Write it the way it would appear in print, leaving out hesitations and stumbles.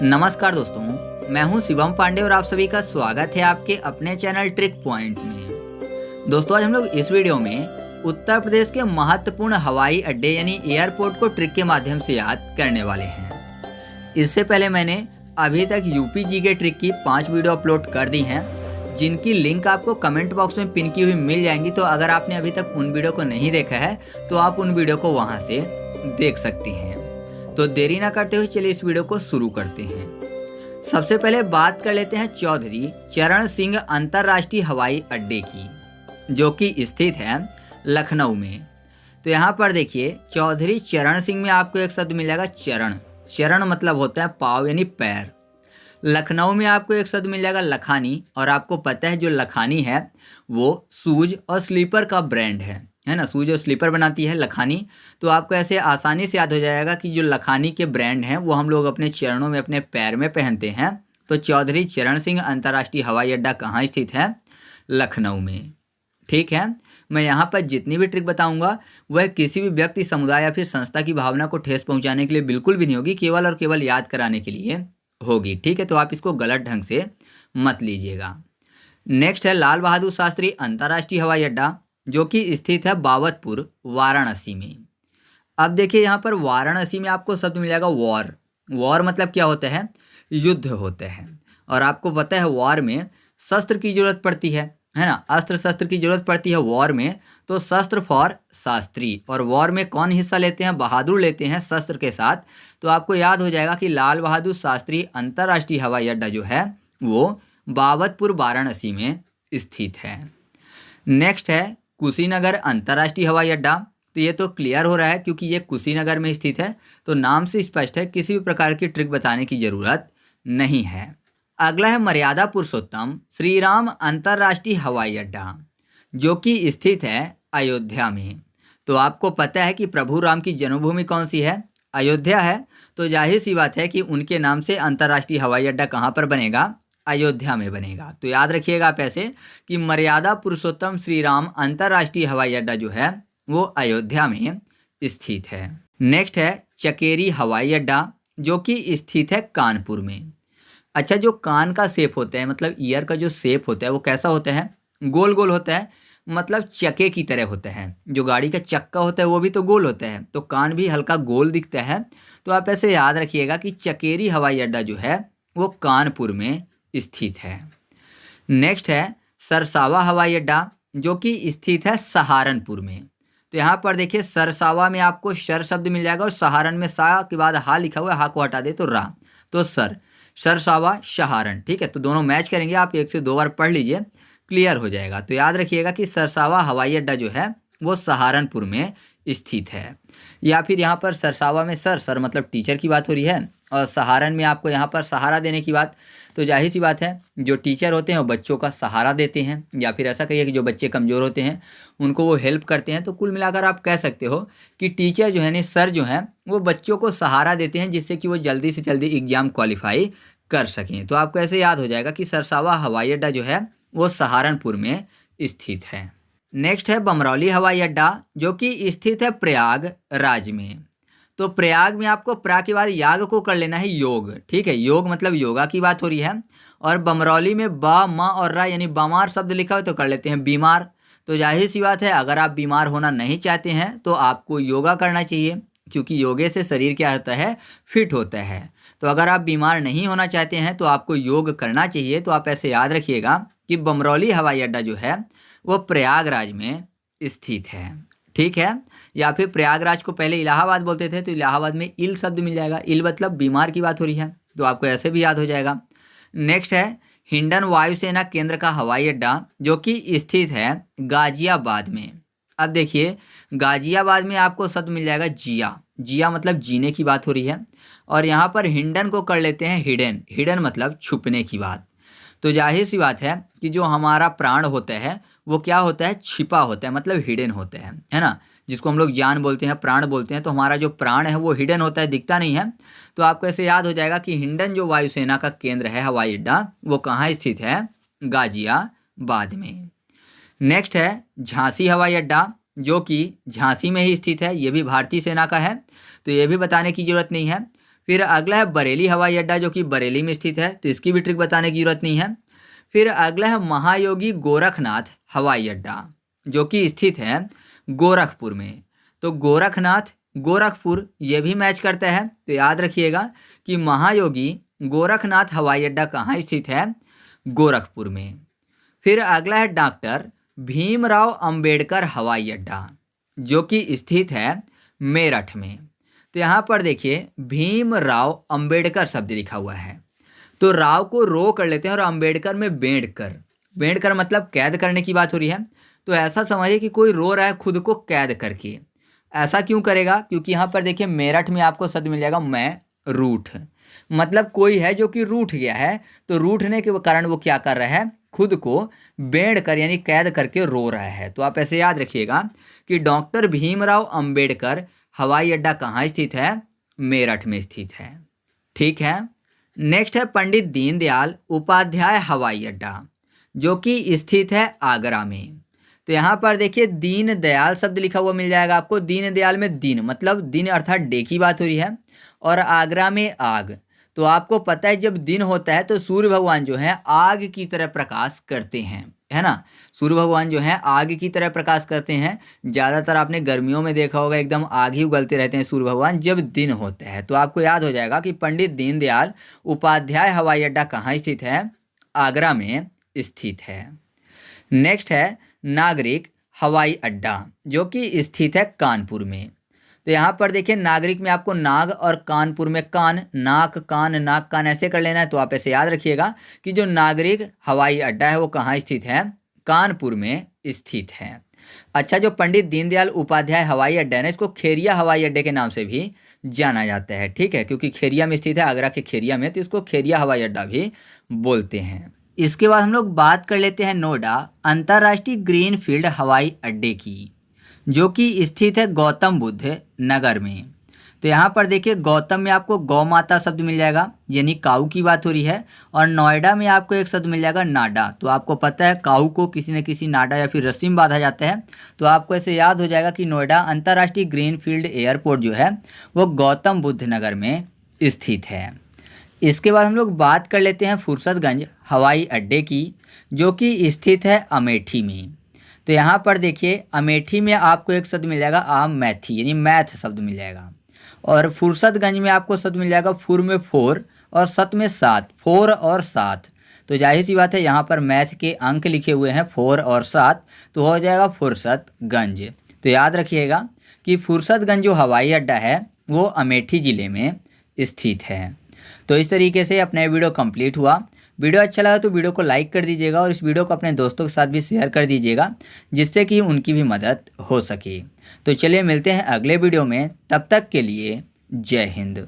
नमस्कार दोस्तों, मैं हूं शिवम पांडे और आप सभी का स्वागत है आपके अपने चैनल ट्रिक पॉइंट में। दोस्तों, आज हम लोग इस वीडियो में उत्तर प्रदेश के महत्वपूर्ण हवाई अड्डे यानी एयरपोर्ट को ट्रिक के माध्यम से याद करने वाले हैं। इससे पहले मैंने अभी तक यूपी जीके ट्रिक की 5 वीडियो अपलोड कर दी हैं, जिनकी लिंक आपको कमेंट बॉक्स में पिन की हुई मिल जाएंगी। तो अगर आपने अभी तक उन वीडियो को नहीं देखा है तो आप उन वीडियो को वहां से देख सकती हैं। तो देरी ना करते हुए चलिए इस वीडियो को शुरू करते हैं। सबसे पहले बात कर लेते हैं चौधरी चरण सिंह अंतर्राष्ट्रीय हवाई अड्डे की, जो कि स्थित है लखनऊ में। तो यहाँ पर देखिए, चौधरी चरण सिंह में आपको एक शब्द मिल जाएगा चरण। चरण मतलब होता है पाँव यानी पैर। लखनऊ में आपको एक शब्द मिल जाएगा लखानी, और आपको पता है जो लखानी है वो शूज और स्लीपर का ब्रांड है ना। शूज और स्लीपर बनाती है लखानी। तो आपको ऐसे आसानी से याद हो जाएगा कि जो लखानी के ब्रांड हैं वो हम लोग अपने चरणों में, अपने पैर में पहनते हैं। तो चौधरी चरण सिंह अंतर्राष्ट्रीय हवाई अड्डा कहाँ स्थित है? लखनऊ में। ठीक है, मैं यहाँ पर जितनी भी ट्रिक बताऊंगा वह किसी भी व्यक्ति, समुदाय या फिर संस्था की भावना को ठेस पहुँचाने के लिए बिल्कुल भी नहीं होगी, केवल और केवल याद कराने के लिए होगी। ठीक है, तो आप इसको गलत ढंग से मत लीजिएगा। नेक्स्ट है लाल बहादुर शास्त्री अंतर्राष्ट्रीय हवाई अड्डा, जो कि स्थित है बाबतपुर वाराणसी में। अब देखिए, यहाँ पर वाराणसी में आपको शब्द मिल जाएगा वॉर। वॉर मतलब क्या होता है? युद्ध होते हैं। और आपको पता है वॉर में शस्त्र की जरूरत पड़ती है ना। अस्त्र शस्त्र की जरूरत पड़ती है वॉर में। तो शस्त्र फॉर शास्त्री। और वॉर में कौन हिस्सा लेते हैं? बहादुर लेते हैं शस्त्र के साथ। तो आपको याद हो जाएगा कि लाल बहादुर शास्त्री अंतर्राष्ट्रीय हवाई अड्डा जो है वो बाबतपुर वाराणसी में स्थित है। नेक्स्ट है कुशीनगर अंतर्राष्ट्रीय हवाई अड्डा। तो ये तो क्लियर हो रहा है क्योंकि ये कुशीनगर में स्थित है, तो नाम से स्पष्ट है, किसी भी प्रकार की ट्रिक बताने की जरूरत नहीं है। अगला है मर्यादा पुरुषोत्तम श्री राम अंतर्राष्ट्रीय हवाई अड्डा, जो कि स्थित है अयोध्या में। तो आपको पता है कि प्रभु राम की जन्मभूमि कौन सी है? अयोध्या है। तो जाहिर सी बात है कि उनके नाम से अंतर्राष्ट्रीय हवाई अड्डा कहाँ पर बनेगा? अयोध्या में बनेगा। तो याद रखिएगा आप ऐसे कि मर्यादा पुरुषोत्तम श्री राम अंतर्राष्ट्रीय हवाई अड्डा जो है वो अयोध्या में स्थित है। नेक्स्ट है चकेरी हवाई अड्डा, जो कि स्थित है कानपुर में। अच्छा, जो कान का शेप होता है, मतलब ईयर का जो शेप होता है वो कैसा होता है? गोल गोल होता है, मतलब चके की तरह होता है। जो गाड़ी का चक्का होता है वो भी तो गोल होता है, तो कान भी हल्का गोल दिखता है। तो आप ऐसे याद रखिएगा कि चकेरी हवाई अड्डा जो है वो कानपुर में स्थित है। नेक्स्ट है सरसावा हवाई अड्डा, जो कि स्थित है सहारनपुर में। तो यहाँ पर देखिए, सरसावा में आपको शर शब्द मिल जाएगा और सहारन में सा के बाद हा लिखा हुआ है, हा को हटा दे तो रा, तो सरसावा सहारन। ठीक है, तो दोनों मैच करेंगे। आप 1 से 2 बार पढ़ लीजिए, क्लियर हो जाएगा। तो याद रखिएगा कि सरसावा हवाई अड्डा जो है वो सहारनपुर में स्थित है। या फिर यहाँ पर सरसावा में सर मतलब टीचर की बात हो रही है, और सहारन में आपको यहाँ पर सहारा देने की बात। तो जाहिर सी बात है, जो टीचर होते हैं वो बच्चों का सहारा देते हैं, या फिर ऐसा कहिए कि जो बच्चे कमज़ोर होते हैं उनको वो हेल्प करते हैं। तो कुल मिलाकर आप कह सकते हो कि टीचर जो है ना, सर जो हैं वो बच्चों को सहारा देते हैं, जिससे कि वो जल्दी से जल्दी एग्जाम क्वालिफाई कर सकें। तो आपको ऐसे याद हो जाएगा कि सरसावा हवाई अड्डा जो है वो सहारनपुर में स्थित है। नेक्स्ट है बमरौली हवाई अड्डा, जो कि स्थित है प्रयागराज में। तो प्रयाग में आपको प्रा के बाद याग को कर लेना है योग। ठीक है, योग मतलब योगा की बात हो रही है। और बमरौली में बा, मा और रा यानी बीमार शब्द लिखा हो तो कर लेते हैं बीमार। तो जाहिर सी बात है, अगर आप बीमार होना नहीं चाहते हैं तो आपको योगा करना चाहिए, क्योंकि योगे से शरीर क्या होता है? फिट होता है। तो अगर आप बीमार नहीं होना चाहते हैं तो आपको योग करना चाहिए। तो आप ऐसे याद रखिएगा कि बमरौली हवाई अड्डा जो है वो प्रयागराज में स्थित है। ठीक है, या फिर प्रयागराज को पहले इलाहाबाद बोलते थे, तो इलाहाबाद में इल शब्द मिल जाएगा। इल मतलब बीमार की बात हो रही है, तो आपको ऐसे भी याद हो जाएगा। नेक्स्ट है हिंडन वायुसेना केंद्र का हवाई अड्डा, जो कि स्थित है गाजियाबाद में। अब देखिए, गाजियाबाद में आपको शब्द मिल जाएगा जिया। जिया मतलब जीने की बात हो रही है। और यहाँ पर हिंडन को कर लेते हैं हिडन। हिडन मतलब छुपने की बात। तो जाहिर सी बात है कि जो हमारा प्राण होता है वो क्या होता है? छिपा होता है, मतलब हिडन होता है ना। जिसको हम लोग जान बोलते हैं, प्राण बोलते हैं। तो हमारा जो प्राण है वो हिडन होता है, दिखता नहीं है। तो आपको ऐसे याद हो जाएगा कि हिंडन जो वायुसेना का केंद्र है हवाई अड्डा, वो कहाँ स्थित है? गाजियाबाद में। नेक्स्ट है झांसी हवाई अड्डा, जो कि झांसी में ही स्थित है। ये भी भारतीय सेना का है, तो ये भी बताने की जरूरत नहीं है। फिर अगला है बरेली हवाई अड्डा जो कि बरेली में स्थित है, तो इसकी भी ट्रिक बताने की जरूरत नहीं है। फिर अगला है महायोगी गोरखनाथ हवाई अड्डा जो कि स्थित है गोरखपुर में। तो गोरखनाथ गोरखपुर ये भी मैच करता है, तो याद रखिएगा कि महायोगी गोरखनाथ हवाई अड्डा कहाँ स्थित है, गोरखपुर में। फिर अगला है डॉक्टर भीमराव अंबेडकर हवाई अड्डा जो कि स्थित है मेरठ में। तो यहाँ पर देखिए भीमराव अंबेडकर शब्द लिखा हुआ है, तो राव को रो कर लेते हैं और अंबेडकर में बेड़कर मतलब कैद करने की बात हो रही है। तो ऐसा समझिए कि कोई रो रहा है खुद को कैद करके। ऐसा क्यों करेगा, क्योंकि यहाँ पर देखिए मेरठ में आपको शब्द मिल जाएगा मैं रूठ, मतलब कोई है जो कि रूठ गया है, तो रूठने के कारण वो क्या कर रहा है, खुद को बेड़ कर यानी कैद करके रो रहा है। तो आप ऐसे याद रखिएगा कि डॉक्टर भीमराव अंबेडकर हवाई अड्डा कहाँ स्थित है, मेरठ में स्थित है। ठीक है, नेक्स्ट है पंडित दीनदयाल उपाध्याय हवाई अड्डा जो कि स्थित है आगरा में। तो यहाँ पर देखिए दीन दयाल शब्द लिखा हुआ मिल जाएगा आपको। दीन दयाल में दिन मतलब दिन अर्थात डे की बात हो रही है, और आगरा में आग। तो आपको पता है जब दिन होता है तो सूर्य भगवान जो है आग की तरह प्रकाश करते हैं, है ना। सूर्य भगवान जो है आग की तरह प्रकाश करते हैं। ज़्यादातर आपने गर्मियों में देखा होगा एकदम आग ही उगलते रहते हैं सूर्य भगवान जब दिन होता है। तो आपको याद हो जाएगा कि पंडित दीनदयाल उपाध्याय हवाई अड्डा कहाँ स्थित है, आगरा में स्थित है। नेक्स्ट है नागरिक हवाई अड्डा जो कि स्थित है कानपुर में। तो यहाँ पर देखिए नागरिक में आपको नाग और कानपुर में कान, नाक कान ऐसे कर लेना है। तो आप ऐसे याद रखिएगा कि जो नागरिक हवाई अड्डा है वो कहाँ स्थित है, कानपुर में स्थित है। अच्छा, जो पंडित दीनदयाल उपाध्याय हवाई अड्डा है ना, इसको खेरिया हवाई अड्डे के नाम से भी जाना जाता है। ठीक है, क्योंकि खेरिया में स्थित है, आगरा के खेरिया में, तो इसको खेरिया हवाई अड्डा भी बोलते हैं। इसके बाद हम लोग बात कर लेते हैं नोएडा अंतर्राष्ट्रीय ग्रीन फील्ड हवाई अड्डे की जो कि स्थित है गौतम बुद्ध नगर में। तो यहाँ पर देखिए गौतम में आपको गौ माता शब्द मिल जाएगा यानी काऊ की बात हो रही है, और नोएडा में आपको एक शब्द मिल जाएगा नाडा। तो आपको पता है काऊ को किसी न किसी नाडा या फिर रस्सी में बांधा जाता है। तो आपको ऐसे याद हो जाएगा कि नोएडा अंतर्राष्ट्रीय ग्रीन फील्ड एयरपोर्ट जो है वो गौतम बुद्ध नगर में स्थित है। इसके बाद हम लोग बात कर लेते हैं फुर्सतगंज हवाई अड्डे की जो कि स्थित है अमेठी में। तो यहाँ पर देखिए अमेठी में आपको एक शब्द मिल जाएगा आम मैथी यानी मैथ शब्द मिल जाएगा, और फुर्सतगंज में आपको शब्द मिल जाएगा फुर में 4 और सत में 7, 4 और 7। तो जाहिर सी बात है यहाँ पर मैथ के अंक लिखे हुए हैं 4 और 7, तो हो जाएगा फुर्सतगंज। तो याद रखिएगा कि फुर्सतगंज जो हवाई अड्डा है वो अमेठी ज़िले में स्थित है। तो इस तरीके से अपना वीडियो कंप्लीट हुआ। वीडियो अच्छा लगा तो वीडियो को लाइक कर दीजिएगा और इस वीडियो को अपने दोस्तों के साथ भी शेयर कर दीजिएगा जिससे कि उनकी भी मदद हो सके। तो चलिए मिलते हैं अगले वीडियो में, तब तक के लिए जय हिंद।